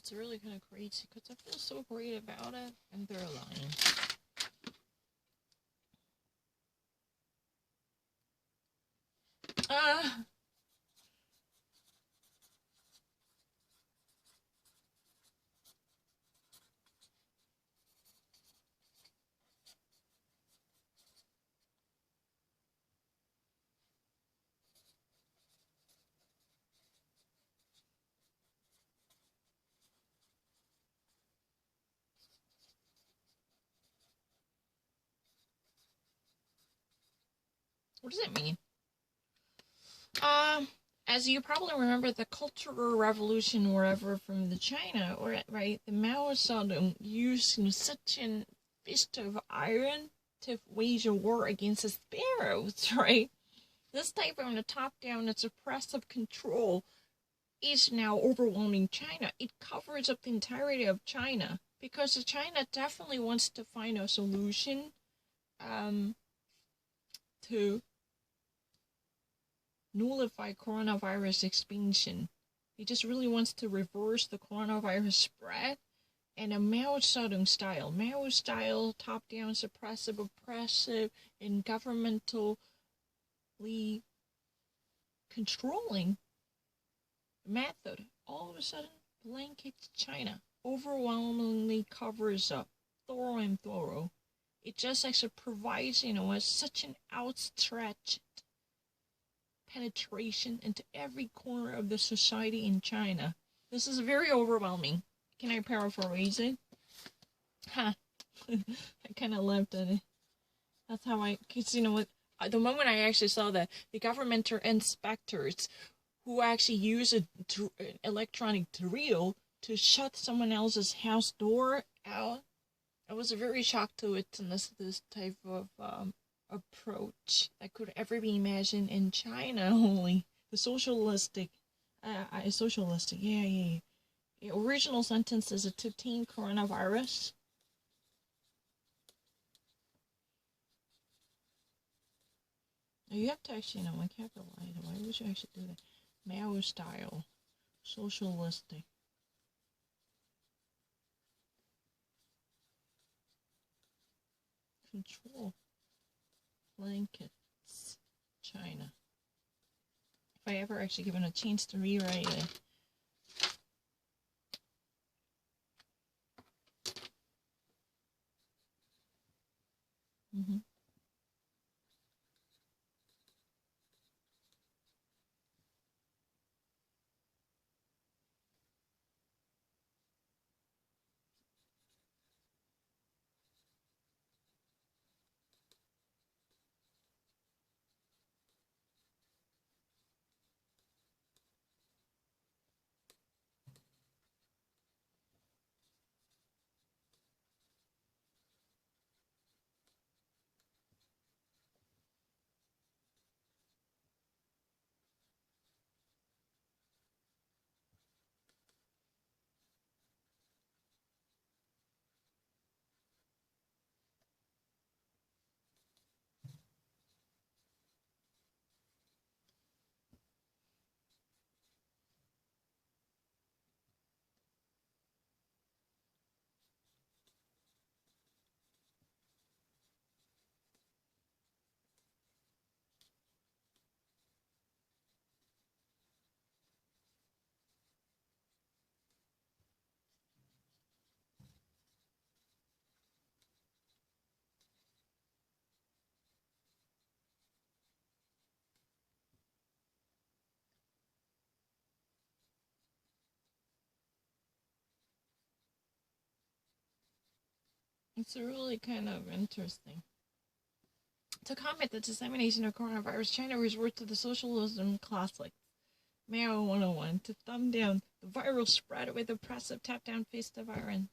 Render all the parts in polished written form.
It's really kind of crazy because I feel so great about it, and they're lying. Uh, what does it mean? As you probably remember, the Cultural Revolution, wherever from the China, or right, the Mao Zedong used such an fist of iron to wage a war against the sparrows, right? This type of the top-down and suppressive control is now overwhelming China. It covers up the entirety of China because China definitely wants to find a solution to nullify coronavirus expansion. He just really wants to reverse the coronavirus spread in a Mao Zedong style, top-down, suppressive, oppressive, and governmentally controlling method. All of a sudden, blankets China, overwhelmingly covers up, thorough and thorough. It just actually provides, with such an outstretched penetration into every corner of the society in China. This is very overwhelming. Can I paraphrase it? Ha! I kind of laughed at it. That's how because the moment I actually saw that, the government inspectors who actually use an electronic drill to shut someone else's house door out, I was very shocked to witness this type of approach that could ever be imagined in China. Only the socialistic, yeah. The original sentence is a tame coronavirus. You have to actually capitalize. Why would you actually do that? Mao style, socialistic. Control blankets China. If I ever actually given a chance to rewrite it. It's really kind of interesting. To combat the dissemination of coronavirus, China resorts to the socialism classic, Mao 101, to thumb down the viral spread with oppressive top-down fist of iron.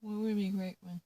What would be a great one?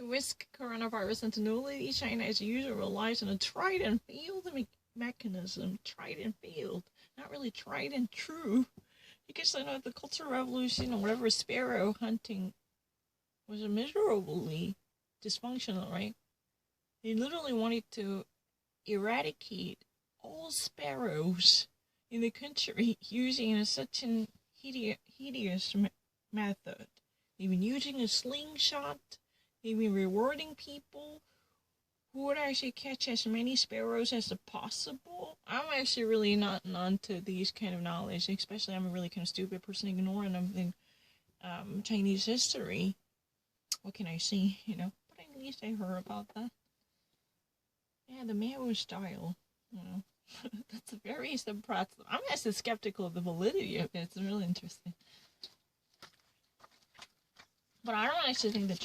To risk coronavirus continuity, China as usual relies on a tried and failed mechanism. Tried and failed. Not really tried and true. Because I know the Cultural Revolution or whatever, sparrow hunting was miserably dysfunctional, right? They literally wanted to eradicate all sparrows in the country using such an hideous method. They've been using a slingshot. They've been rewarding people who would actually catch as many sparrows as possible. I'm actually really not onto these kind of knowledge, especially I'm a really kind of stupid person ignoring everything Chinese history. What can I say, you know? But at least I heard about that. Yeah, the Mao style, you know. That's very impressive. I'm actually skeptical of the validity of it. It's really interesting. But I don't actually think that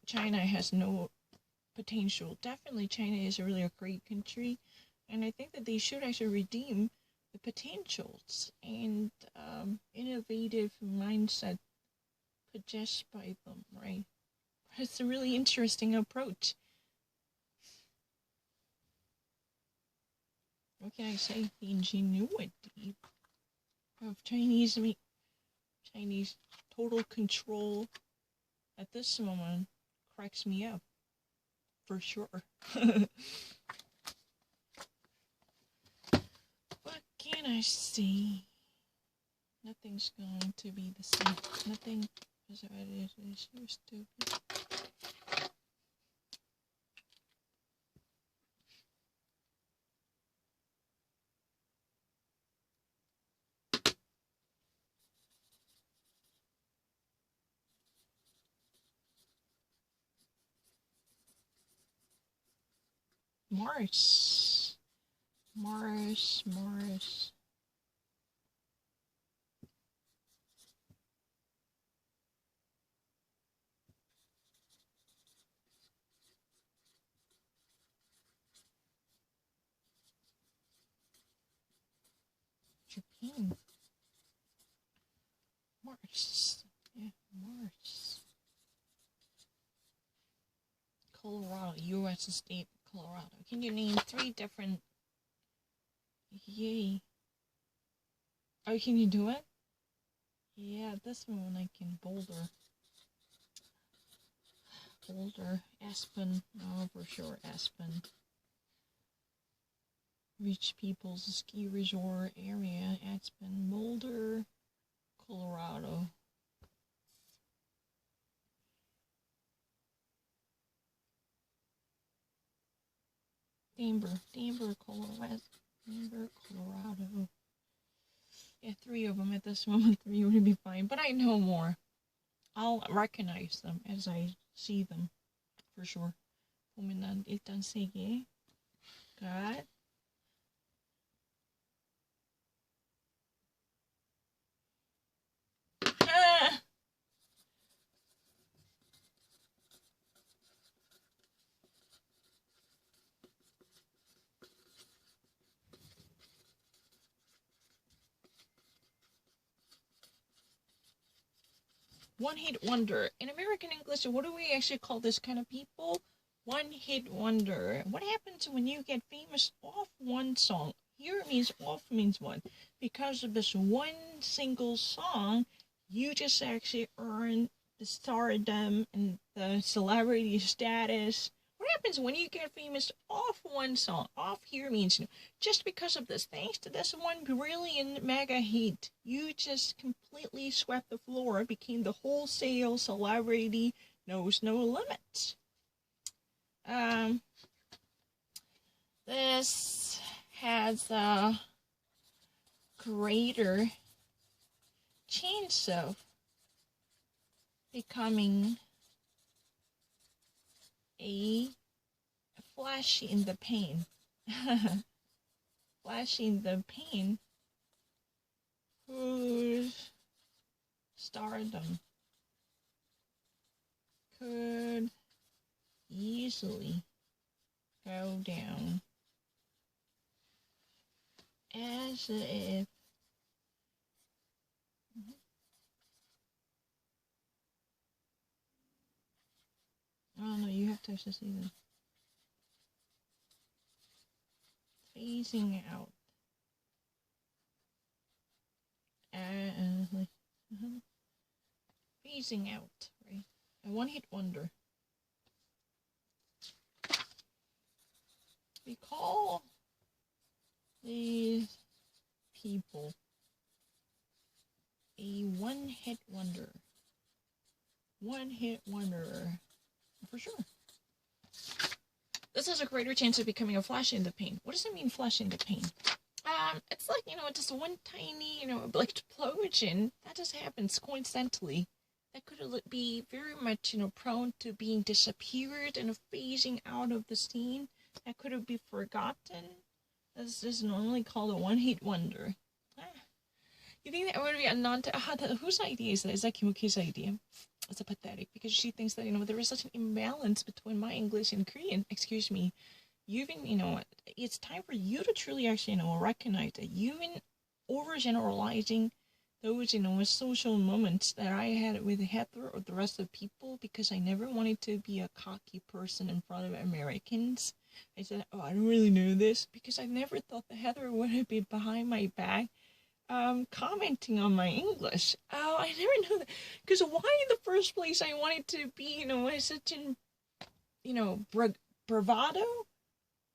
China has no potential. Definitely China is really a great country. And I think that they should actually redeem the potentials and innovative mindset possessed by them, right? It's a really interesting approach. What can I say? The ingenuity of Chinese total control at this moment cracks me up, for sure. What can I say? Nothing's going to be the same. Nothing is what it is. You're stupid. März. Japan. März. Yeah, März. Colorado, U.S. state, Colorado. Can you name 3 different... Yay. Oh, can you do it? Yeah, this one I can. Boulder, Aspen, oh, for sure, Aspen. Rich People's Ski Resort Area, Aspen, Boulder, Colorado. Denver, Colorado. Yeah, 3 of them at this moment. 3 would be fine, but I know more. I'll recognize them as I see them, for sure. 보면 일단 3개. Got. Ah! One-hit wonder. In American English, what do we actually call this kind of people? One-hit wonder. What happens when you get famous off one song? Here means off means one. Because of this one single song, you just actually earn the stardom and the celebrity status. What happens when you get famous off one song? Off here means just because of this. Thanks to this one brilliant mega hit, you just completely swept the floor, became the wholesale celebrity, knows no limits. This has a greater chance of becoming a flash in the pan. Flash in the pan whose stardom could easily go down as if Oh no, you have to actually see this. Phasing out. Phasing out, right? A one-hit wonder. We call these people a one-hit wonder. One-hit wonder. For sure. This has a greater chance of becoming a flash in the pan. What does it mean, flash in the pan? It's like, just one tiny, like explosion that just happens coincidentally. That could be very much, prone to being disappeared and phasing out of the scene. That could be forgotten. This is normally called a one-hit wonder. You think that would be a whose idea is that? Is that Kimuki's idea? It's pathetic because she thinks that, there is such an imbalance between my English and Korean. Excuse me. You've been, it's time for you to truly actually, recognize that you've been overgeneralizing those, social moments that I had with Heather or the rest of the people because I never wanted to be a cocky person in front of Americans. I said, I don't really know this because I never thought that Heather would be behind my back commenting on my English. Oh, I never knew that. Because why in the first place I wanted to be, such an, bravado?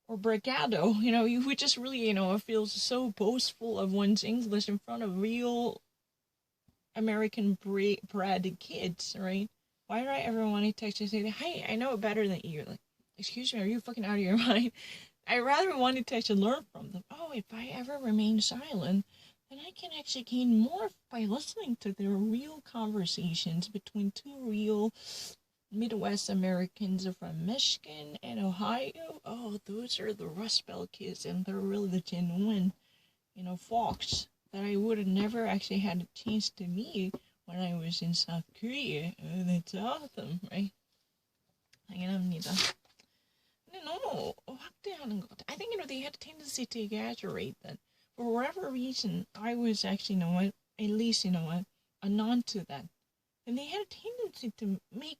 Or brigado, who just really, feels so boastful of one's English in front of real American bred kids, right? Why did I ever want to text and say, hey, I know it better than you? Like, excuse me, are you fucking out of your mind? I rather want to text and learn from them. Oh, if I ever remain silent, then I can actually gain more by listening to their real conversations between two real Midwest Americans from Michigan and Ohio. Oh, those are the Rust Belt kids, and they're really the genuine, folks that I would have never actually had a chance to meet when I was in South Korea. Oh, that's awesome, right? 당연합니다. 근데 너무 확대하는 것 같아. I think, they had a tendency to exaggerate that. For whatever reason, I was actually, at least, a non to that. And they had a tendency to make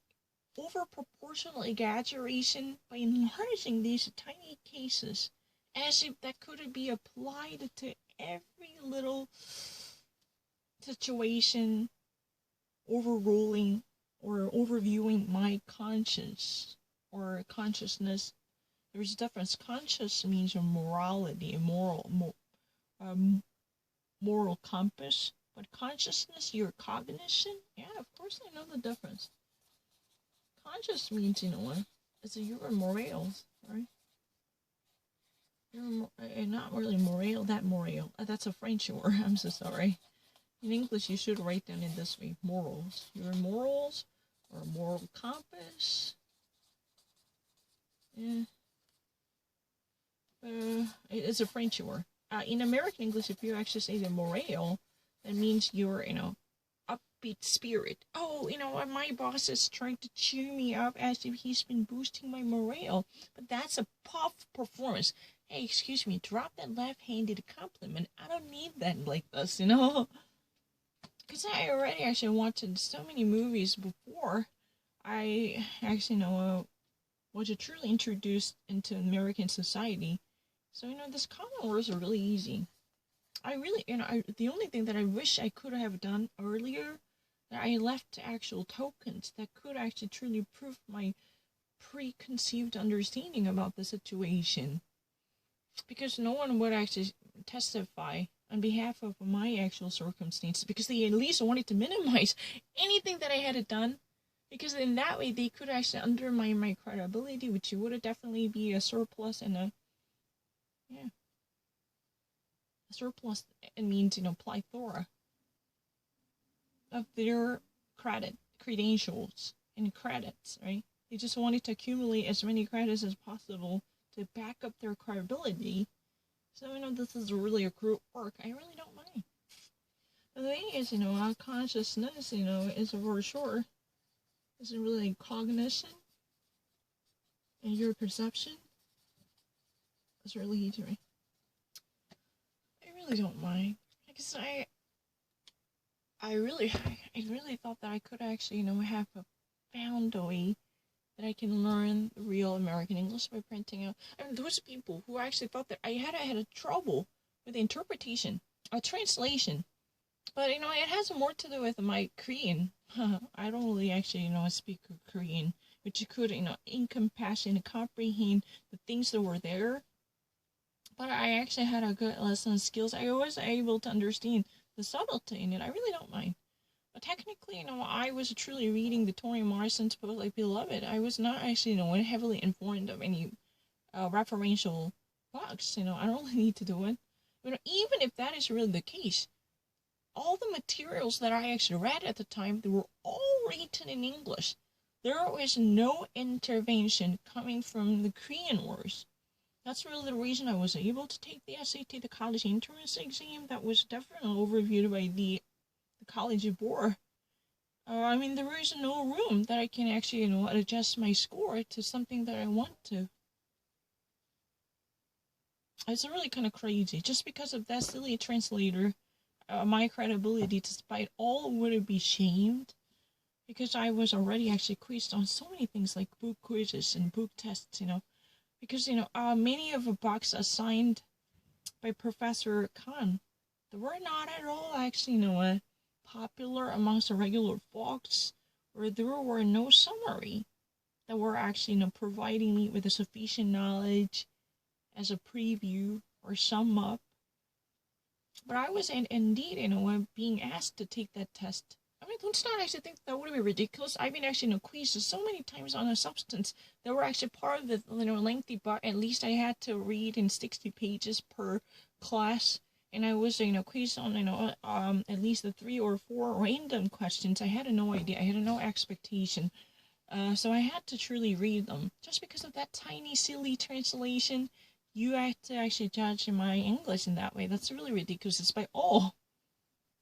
over-proportional exaggeration by enlarging these tiny cases as if that could be applied to every little situation, overruling or overviewing my conscience or consciousness. There's a difference. Conscious means a morality, a moral compass, but consciousness, your cognition, yeah, of course I know the difference. Conscious means, it's your morals, right? You're not really morale, that morale. That's a French word, I'm so sorry. In English, you should write down in this way, morals. Your morals or moral compass. Yeah. It's a French word. In American English, if you actually say the morale, that means your, upbeat spirit. Oh, my boss is trying to cheer me up as if he's been boosting my morale. But that's a puff performance. Hey, excuse me, drop that left-handed compliment. I don't need that like this, Because I already actually watched so many movies before I actually was truly introduced into American society. So, this common words are really easy. I really, the only thing that I wish I could have done earlier, that I left actual tokens that could actually truly prove my preconceived understanding about the situation. Because no one would actually testify on behalf of my actual circumstances because they at least wanted to minimize anything that I had done. Because in that way, they could actually undermine my credibility, which would definitely be a surplus and a surplus. It means, plethora of their credentials and credits, right? They just wanted to accumulate as many credits as possible to back up their credibility. So, this is really a group work. I really don't mind. The thing is, our consciousness, is for sure. Is it really cognition? And your perception? It's really easy, right? I really don't mind. Because I really thought that I could actually, have found a way that I can learn the real American English by printing out. I mean, those people who actually thought that I had a trouble with interpretation, or translation. But, it has more to do with my Korean. I don't really actually, speak Korean, which you could, encompass and comprehend the things that were there. But I actually had a good lesson skills. I was able to understand the subtlety in it. I really don't mind. But technically, I was truly reading the Toni Morrison's book, like Beloved. I was not actually, heavily informed of any referential books. I don't really need to do it. Even if that is really the case, all the materials that I actually read at the time, they were all written in English. There was no intervention coming from the Korean words. That's really the reason I was able to take the SAT, the college entrance exam. That was definitely overviewed by the college board. There is no room that I can actually, adjust my score to something that I want to. It's really kind of crazy. Just because of that silly translator, my credibility, despite all, would be shamed. Because I was already actually quizzed on so many things like book quizzes and book tests, Because, many of the books assigned by Professor Khan, they were not at all actually, popular amongst the regular folks, or there were no summary that were actually, providing me with a sufficient knowledge as a preview or sum up. But I was indeed, being asked to take that test. Let's not actually think that would be ridiculous. I've been actually quizzed so many times on a substance that were actually part of the lengthy book. At least I had to read in 60 pages per class, and I was quizzed on at least the 3 or 4 random questions. I had no idea. I had no expectation. So I had to truly read them. Just because of that tiny, silly translation, you have to actually judge my English in that way. That's really ridiculous. It's by all.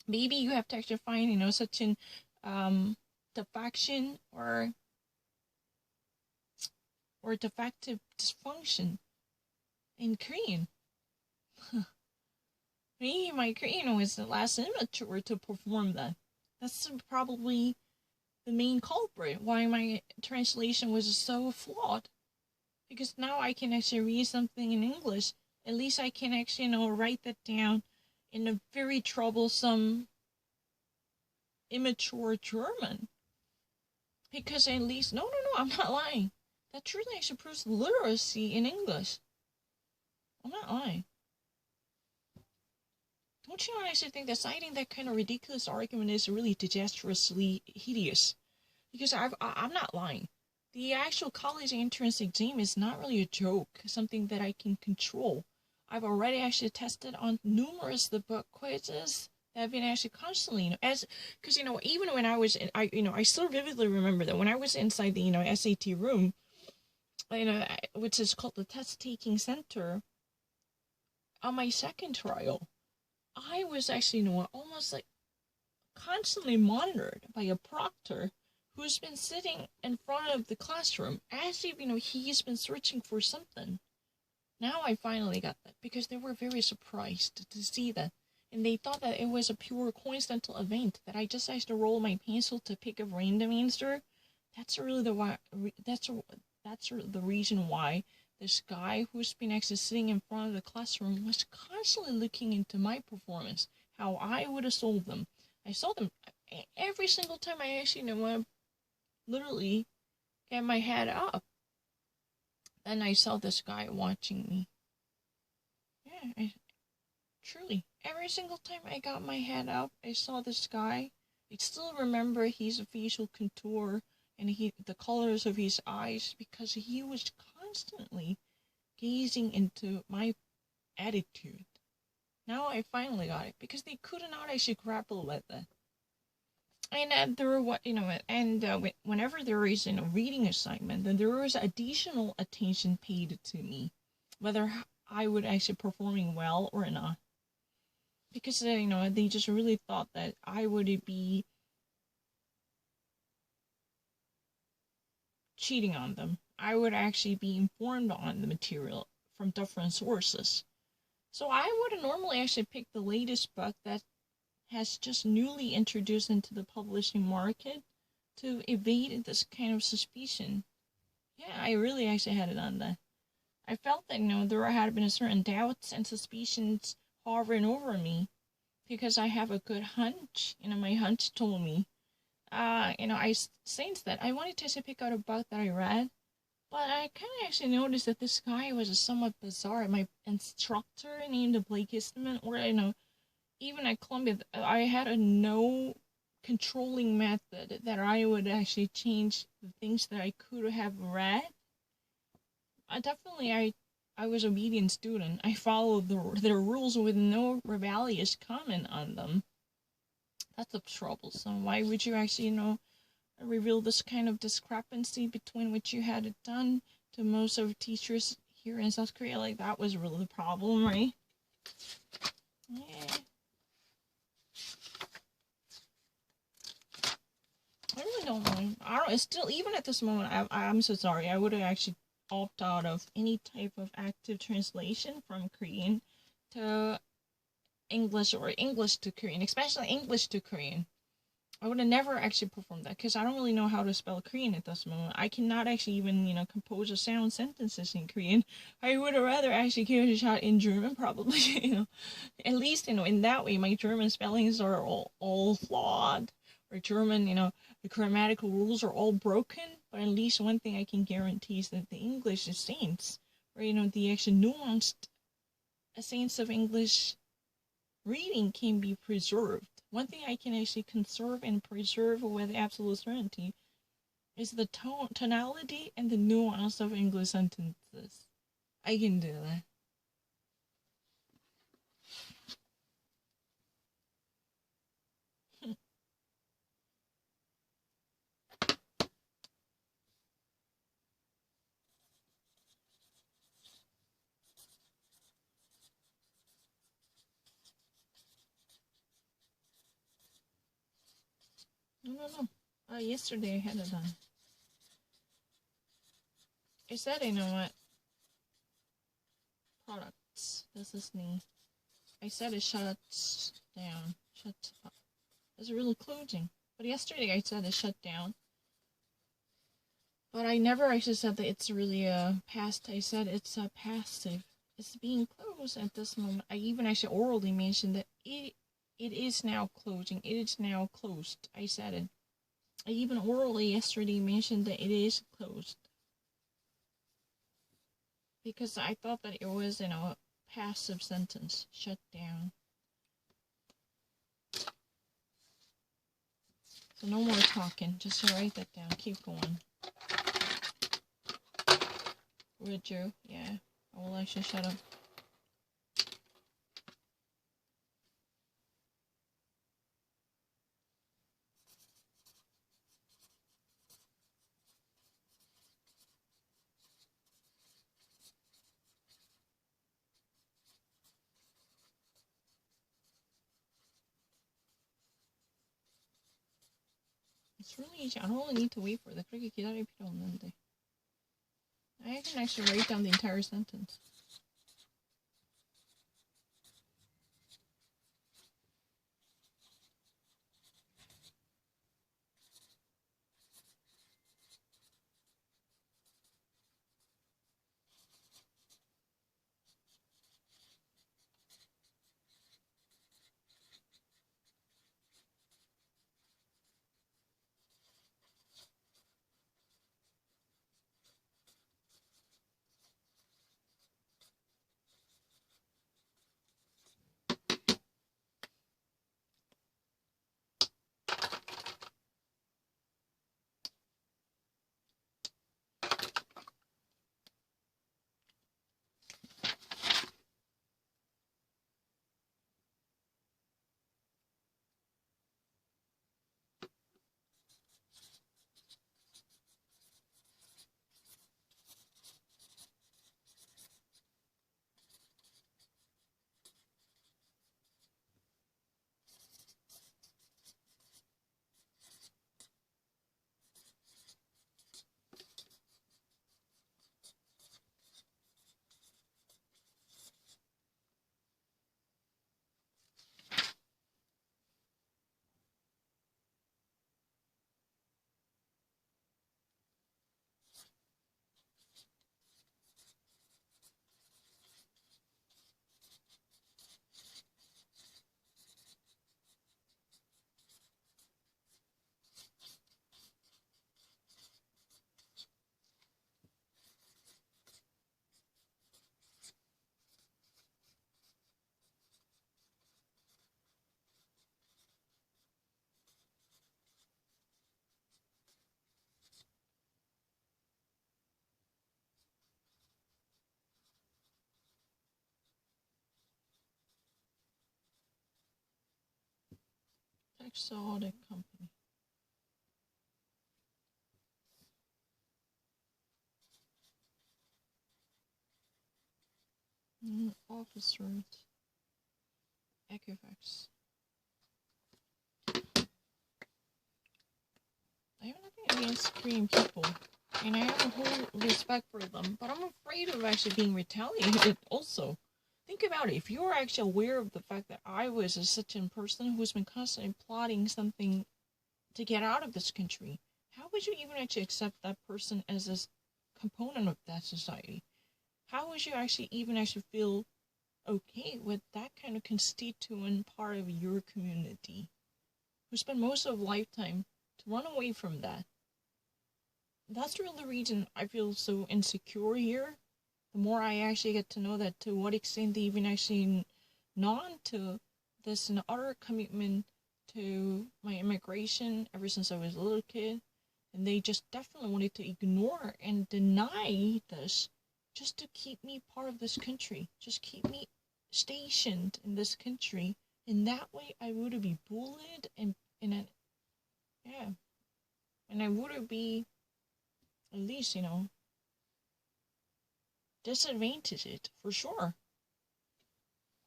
Maybe you have to actually find, such an defection or defective dysfunction in Korean. Maybe my Korean was the last immature to perform that. That's probably the main culprit why my translation was so flawed. Because now I can actually read something in English. At least I can actually, write that down in a very troublesome, immature German. Because at least, no, I'm not lying. That truly actually proves literacy in English. I'm not lying. Don't you actually think that citing that kind of ridiculous argument is really disastrously hideous? Because I'm not lying. The actual college entrance exam is not really a joke, something that I can control. I've already actually tested on numerous the book quizzes that have been actually constantly, because even when I was I still vividly remember that when I was inside the SAT room, which is called the test taking center, on my second trial, I was actually almost like constantly monitored by a proctor who's been sitting in front of the classroom as if he's been searching for something. Now I finally got that, because they were very surprised to see that. And they thought that it was a pure coincidental event, that I just had to roll my pencil to pick a random answer. That's really that's the reason why this guy who's been actually sitting in front of the classroom was constantly looking into my performance, how I would have solved them. I saw them every single time I actually literally get my head up. Then I saw this guy watching me. Yeah, truly. Every single time I got my head up, I saw this guy. I still remember his facial contour and the colors of his eyes, because he was constantly gazing into my attitude. Now I finally got it, because they could not actually grapple with it. And there were whenever there is a reading assignment, then there was additional attention paid to me, whether I would actually performing well or not. Because they just really thought that I would be cheating on them. I would actually be informed on the material from different sources. So I would normally actually pick the latest book that has just newly introduced into the publishing market to evade this kind of suspicion. Yeah, I really actually had it on that. I felt that, there had been a certain doubts and suspicions hovering over me because I have a good hunch. My hunch told me. I sensed that. I wanted to pick out a book that I read, but I kind of actually noticed that this guy was somewhat bizarre. My instructor named Blake Eastman, or, even at Columbia, I had a no controlling method that I would actually change the things that I could have read. I was obedient student. I followed their rules with no rebellious comment on them. That's troublesome. Why would you actually, reveal this kind of discrepancy between what you had done to most of teachers here in South Korea? Like, that was really the problem, right? Yeah. I really don't know. I don't. It's still, even at this moment, I'm so sorry. I would have actually opted out of any type of active translation from Korean to English or English to Korean, especially English to Korean. I would have never actually performed that because I don't really know how to spell Korean at this moment. I cannot actually even, compose a sound sentences in Korean. I would have rather actually give it a shot in German, probably, At least, in that way, my German spellings are all flawed. Or German, the grammatical rules are all broken. But at least one thing I can guarantee is that the English is saints. Or, the actual nuanced sense of English reading can be preserved. One thing I can actually conserve and preserve with absolute certainty is the tonality and the nuance of English sentences. I can do that. No. Yesterday I had it on. I said, what? Products. This is me. I said it shuts down. Shuts up. It's really closing. But yesterday I said it shut down. But I never actually said that it's really past. I said it's passive. It's being closed at this moment. I even actually orally mentioned that it is now closing. It is now closed. I said it. I even orally yesterday mentioned that it is closed. Because I thought that it was, a passive sentence. Shut down. So no more talking. Just write that down. Keep going. Would you? Yeah. I will actually shut up. It's really easy. I don't really need to wait for it. 그렇게 기다릴 필요 없는데. I can actually write down the entire sentence. Texas Audit Company. Officers. Equifax. I have nothing against Korean people, and I have a whole respect for them, but I'm afraid of actually being retaliated also. Think about it. If you're actually aware of the fact that I was such a person who's been constantly plotting something to get out of this country, how would you even actually accept that person as a component of that society? How would you actually even feel okay with that kind of constituent part of your community who spent most of lifetime to run away from that? That's really the reason I feel so insecure here. The more I actually get to know that to what extent they even actually non to this and utter commitment to my immigration ever since I was a little kid, and they just definitely wanted to ignore and deny this just to keep me part of this country, just keep me stationed in this country. In that way, I would be bullied and and I would be at least disadvantaged for sure.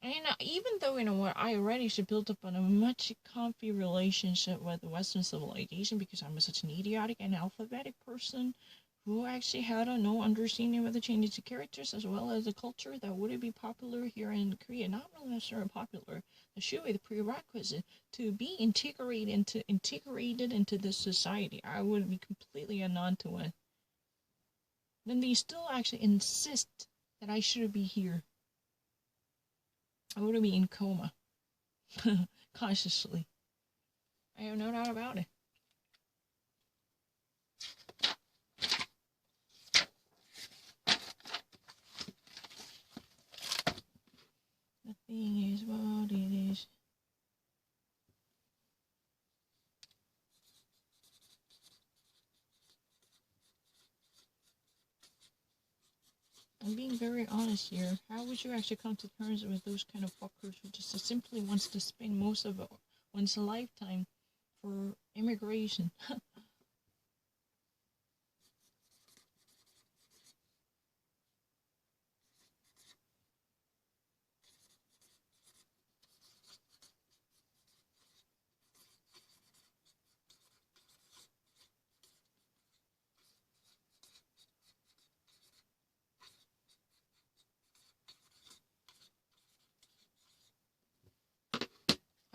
And even though what I already should build up on a much comfy relationship with Western civilization because I'm such an idiotic and alphabetic person who actually had no understanding of the changes of characters as well as the culture that wouldn't be popular here in Korea. Not really necessarily popular. That should be the prerequisite to be integrated into this society. I would be completely unknown to it. Then they still actually insist that I should be here. I would be in coma. Consciously. I have no doubt about it. The thing is what it is. I'm being very honest here. How would you actually come to terms with those kind of fuckers who just simply wants to spend most of one's lifetime for immigration?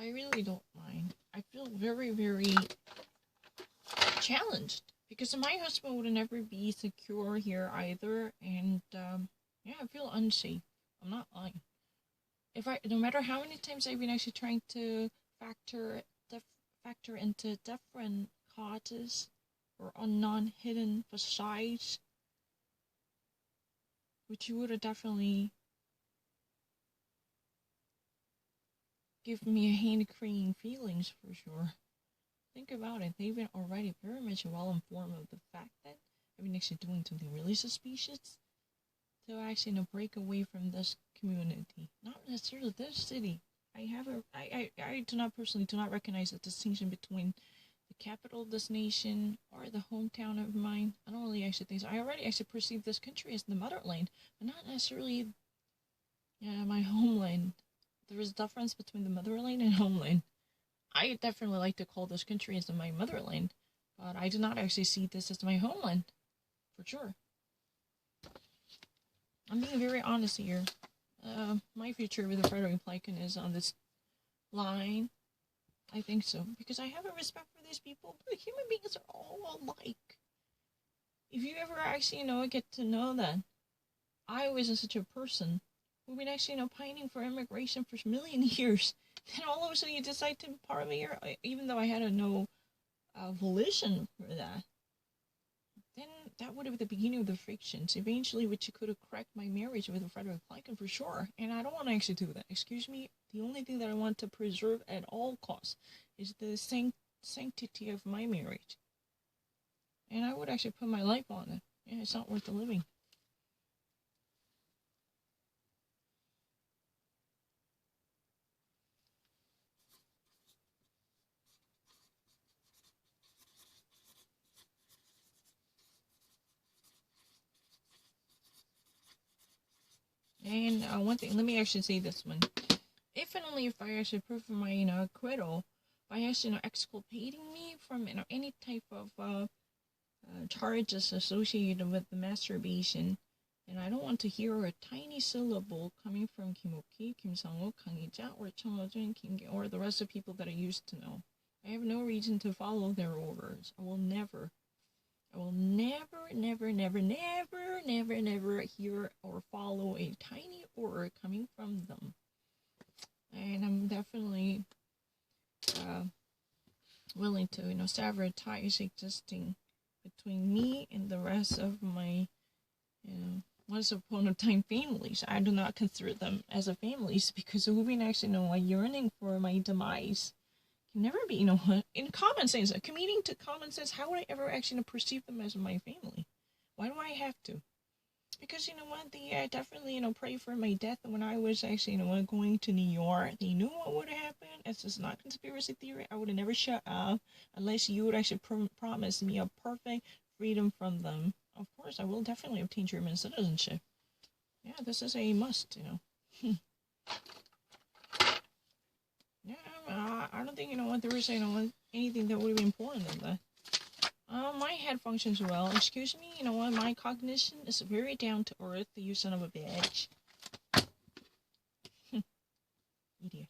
I really don't mind. I feel very, very challenged because my husband would never be secure here either, and I feel unsafe. I'm not lying. No matter how many times I've been actually trying to factor into different causes or unknown hidden facades, which you would have definitely give me a hand-creating feelings for sure. Think about it. They've been already very much well informed of the fact that I've been actually doing something really suspicious to actually break away from this community. Not necessarily this city. I do not recognize the distinction between the capital of this nation or the hometown of mine. I don't really actually think so. I already actually perceive this country as the motherland, but not necessarily my homeland. There is a difference between the motherland and homeland. I definitely like to call this country as my motherland, but I do not actually see this as my homeland, for sure. I'm being very honest here. My future with the Frederick Plykin is on this line. I think so, because I have a respect for these people, but human beings are all alike. If you ever actually, get to know that I was such a person who've been actually, pining for immigration for a million years, then all of a sudden you decide to be part of it here, even though I had no volition for that, then that would have been the beginning of the frictions, eventually which could have cracked my marriage with Frederick Plykin for sure, and I don't want to actually do that. Excuse me, the only thing that I want to preserve at all costs is the sanctity of my marriage, and I would actually put my life on it. Yeah, it's not worth the living. And one thing, let me actually say this one. If and only if I actually prove my, acquittal by actually, exculpating me from, any type of charges associated with the masturbation, and I don't want to hear a tiny syllable coming from Kim Ok, Kim Sang-wook, Kang Hee-ja, or Chung Ho-jun, Kim Gi, or the rest of people that I used to know. I have no reason to follow their orders. I will never, never, never hear or follow a tiny order coming from them. And I'm definitely willing to, sever ties existing between me and the rest of my, once upon a time families. I do not consider them as a families because who've been actually, yearning for my demise can never be, in common sense, committing to common sense, how would I ever actually perceive them as my family? Why do I have to? Because, they definitely, prayed for my death when I was actually, going to New York. They knew what would happen. It's just not conspiracy theory. I would have never shut up unless you would actually promise me a perfect freedom from them. Of course, I will definitely obtain German citizenship. Yeah, this is a must, Yeah, I don't think, there is, anything that would be important than that. My head functions well. Excuse me, my cognition is very down to earth, you son of a bitch. Idiot.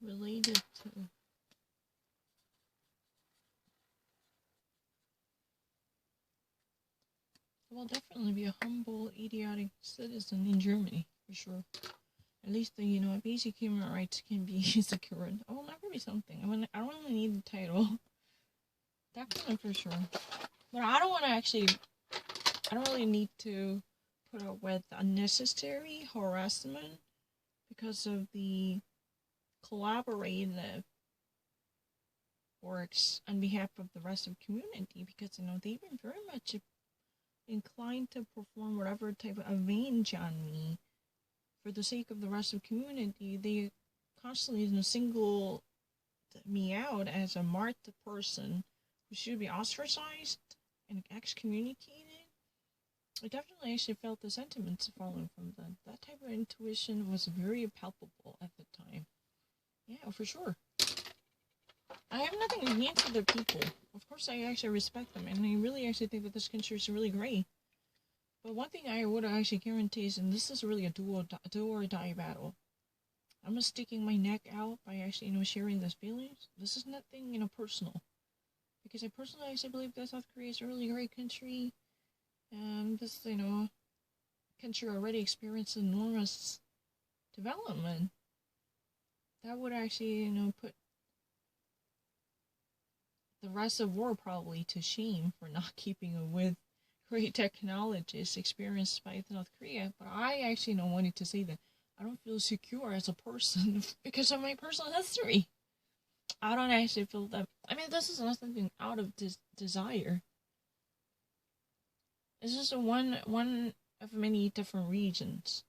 Related to... I will definitely be a humble, idiotic citizen in Germany, for sure. At least the, basic human rights can be secured. I will never be something. I don't really need the title. Definitely, for sure. But I don't want to actually... I don't really need to put up with unnecessary harassment because of the collaborative works on behalf of the rest of the community, because they've been very much inclined to perform whatever type of avenge on me for the sake of the rest of the community. They constantly single me out as a marked person who should be ostracized and excommunicated. I definitely actually felt the sentiments following from them. That type of intuition was very palpable at the time. Yeah, for sure. I have nothing against the people. Of course, I actually respect them, and I really actually think that this country is really great. But one thing I would actually guarantee is, and this is really a do or die battle. I'm not sticking my neck out by actually, sharing these feelings. This is nothing, personal. Because I personally actually believe that South Korea is a really great country. This, country already experienced enormous development. That would actually, put the rest of the world probably to shame for not keeping up with great technologies experienced by North Korea. But I actually wanted to say that I don't feel secure as a person because of my personal history. I don't actually feel that. This is not something out of desire. It's just one of many different regions.